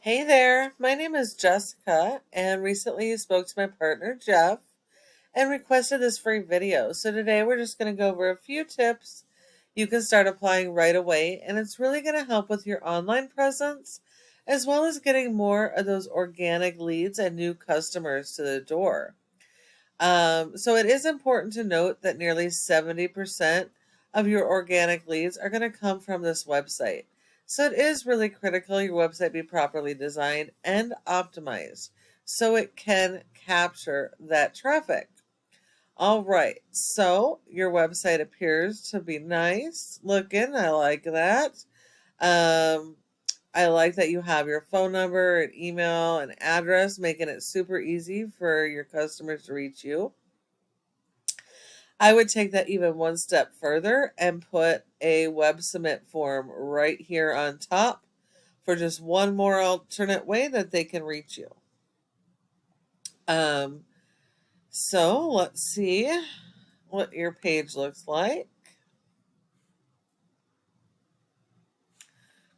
Hey there, my name is Jessica, and recently you spoke to my partner Jeff and requested this free video. So today we're just going to go over a few tips you can start applying right away, and it's really going to help with your online presence as well as getting more of those organic leads and new customers to the door. So it is important to note that nearly 70% of your organic leads are going to come from this website. So it is really critical your website be properly designed and optimized so it can capture that traffic. All right, so your website appears to be nice looking. I like that. Um, I like that you have your phone number, an email, an address, making it super easy for your customers to reach you. I would take that even one step further and put a web submit form right here on top for just one more alternate way that they can reach you. Um, so let's see what your page looks like.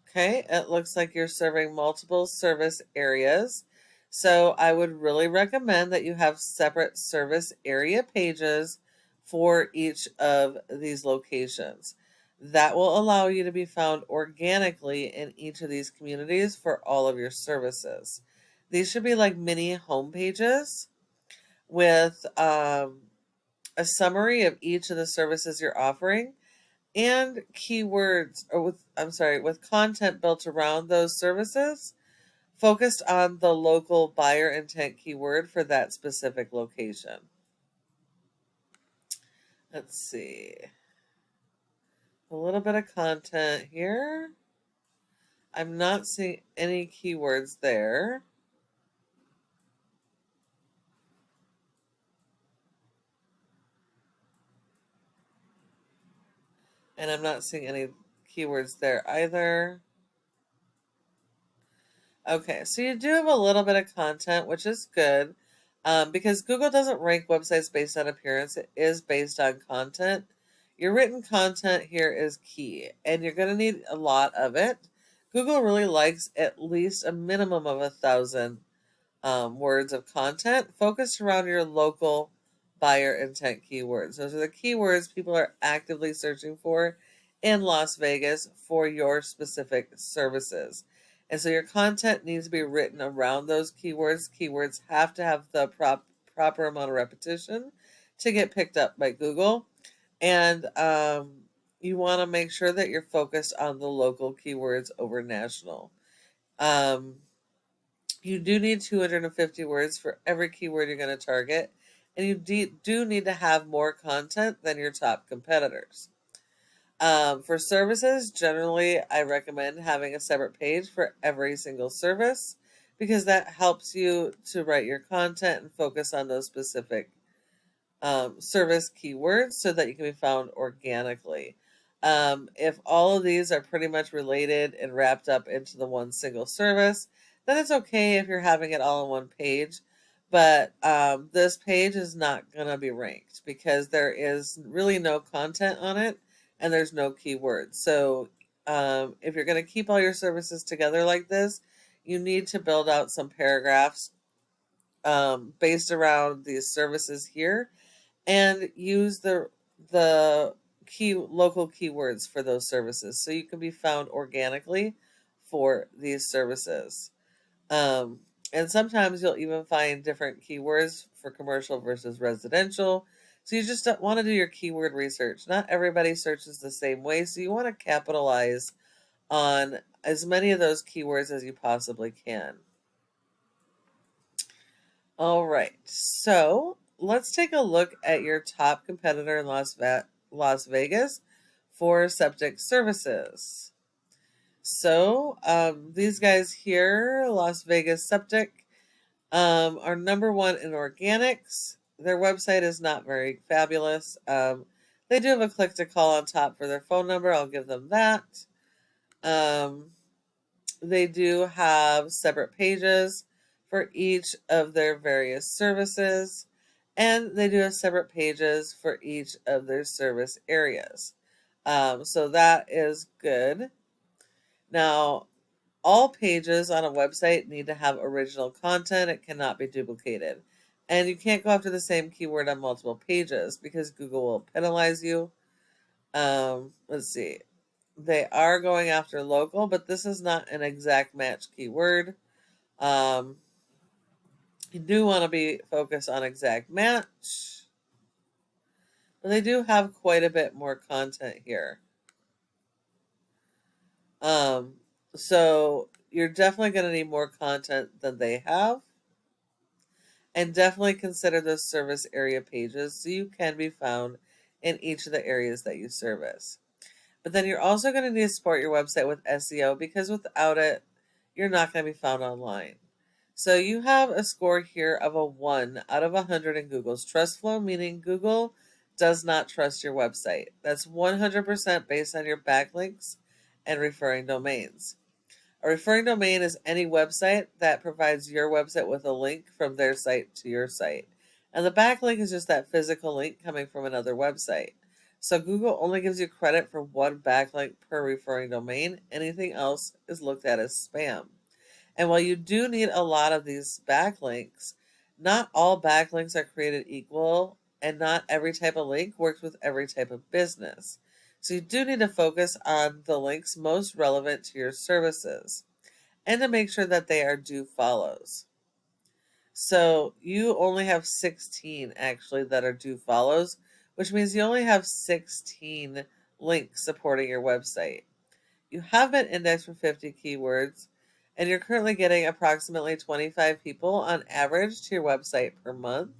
Okay, it looks like you're serving multiple service areas. So I would really recommend that you have separate service area pages for each of these locations. That will allow you to be found organically in each of these communities for all of your services. These should be like mini home pages with a summary of each of the services you're offering and keywords, or with content built around those services focused on the local buyer intent keyword for that specific location. Let's see, a little bit of content here. I'm not seeing any keywords there, and I'm not seeing any keywords there either. Okay, so you do have a little bit of content, which is good, because Google doesn't rank websites based on appearance. It is based on content. Your written content here is key, and you're going to need a lot of it. Google really likes at least a minimum of 1,000 words of content focused around your local buyer intent keywords. Those are the keywords people are actively searching for in Las Vegas for your specific services. And so your content needs to be written around those keywords. Keywords have to have the proper amount of repetition to get picked up by Google. And you want to make sure that you're focused on the local keywords over national. Um, you do need 250 words for every keyword you're going to target, and you do need to have more content than your top competitors. For services, generally, I recommend having a separate page for every single service because that helps you to write your content and focus on those specific service keywords so that you can be found organically. If all of these are pretty much related and wrapped up into the one single service, then it's okay if you're having it all on one page. But this page is not going to be ranked because there is really no content on it and there's no keywords. So if you're going to keep all your services together like this, you need to build out some paragraphs based around these services here and use the key local keywords for those services so you can be found organically for these services. Um, and sometimes you'll even find different keywords for commercial versus residential. So you just want to do your keyword research. Not everybody searches the same way, so you want to capitalize on as many of those keywords as you possibly can. All right, so let's take a look at your top competitor in Las Vegas for septic services. So these guys here, Las Vegas Septic, are number one in organics. Their website is not very fabulous. They do have a click to call on top for their phone number. I'll give them that. Um, they do have separate pages for each of their various services, and they do have separate pages for each of their service areas. So that is good. Now, All pages on a website need to have original content. It cannot be duplicated. And you can't go after the same keyword on multiple pages because Google will penalize you. Let's see. They are going after local, but this is not an exact match keyword. Um, you do want to be focused on exact match, but they do have quite a bit more content here. Um, so you're definitely going to need more content than they have. And definitely consider those service area pages so you can be found in each of the areas that you service. But then you're also going to need to support your website with SEO because without it, you're not going to be found online. So you have a score here of a 1 out of 100 in Google's trust flow, meaning Google does not trust your website. That's 100% based on your backlinks and referring domains. A referring domain is any website that provides your website with a link from their site to your site. And the backlink is just that physical link coming from another website. So Google only gives you credit for one backlink per referring domain. Anything else is looked at as spam. And while you do need a lot of these backlinks, not all backlinks are created equal, and not every type of link works with every type of business. So you do need to focus on the links most relevant to your services and to make sure that they are do follows. So you only have 16 actually that are do follows, which means you only have 16 links supporting your website. You have been indexed for 50 keywords, and you're currently getting approximately 25 people on average to your website per month.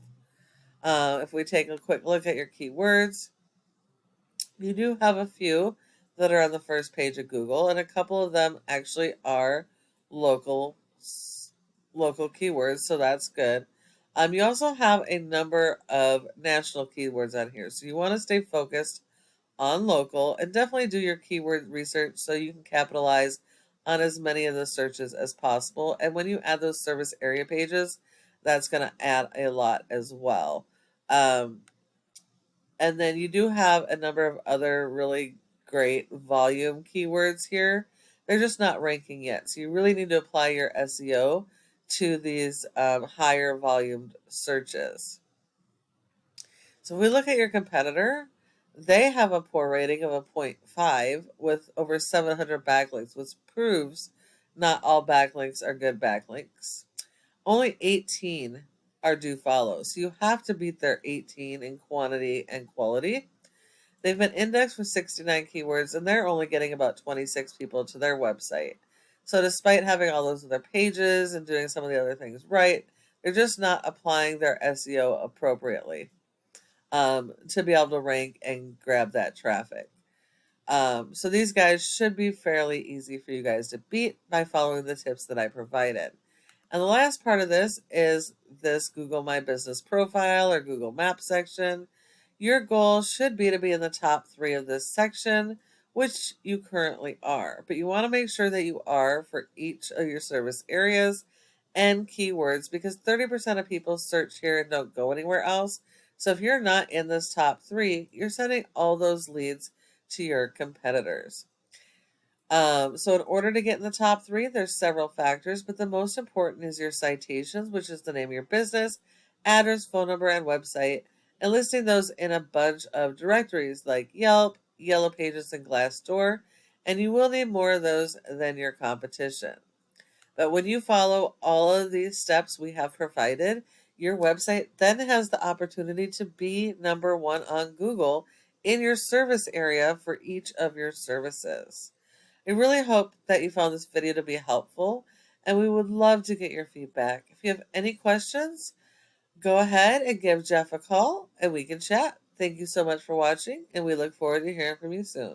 If we take a quick look at your keywords, you do have a few that are on the first page of Google, and a couple of them actually are local local keywords, so that's good. You also have a number of national keywords on here, so you want to stay focused on local and definitely do your keyword research so you can capitalize on as many of the searches as possible. And when you add those service area pages, that's going to add a lot as well. And then you do have a number of other really great volume keywords here. They're just not ranking yet. So you really need to apply your SEO to these higher volume searches. So if we look at your competitor, they have a poor rating of a 0.5 with over 700 backlinks, which proves not all backlinks are good backlinks. Only 18 are do follow. So you have to beat their 18 in quantity and quality. They've been indexed for 69 keywords and they're only getting about 26 people to their website. So despite having all those other pages and doing some of the other things right, they're just not applying their SEO appropriately to be able to rank and grab that traffic. So these guys should be fairly easy for you guys to beat by following the tips that I provided. And the last part of this is this Google My Business profile or Google Maps section. Your goal should be to be in the top 3 of this section, which you currently are. But you want to make sure that you are for each of your service areas and keywords because 30% of people search here and don't go anywhere else. So if you're not in this top 3, you're sending all those leads to your competitors. So in order to get in the top 3, there's several factors, but the most important is your citations, which is the name of your business, address, phone number, and website, and listing those in a bunch of directories like Yelp, Yellow Pages, and Glassdoor, and you will need more of those than your competition. But when you follow all of these steps we have provided, your website then has the opportunity to be number 1 on Google in your service area for each of your services. I really hope that you found this video to be helpful, and we would love to get your feedback. If you have any questions, go ahead and give Jeff a call, and we can chat. Thank you so much for watching, and we look forward to hearing from you soon.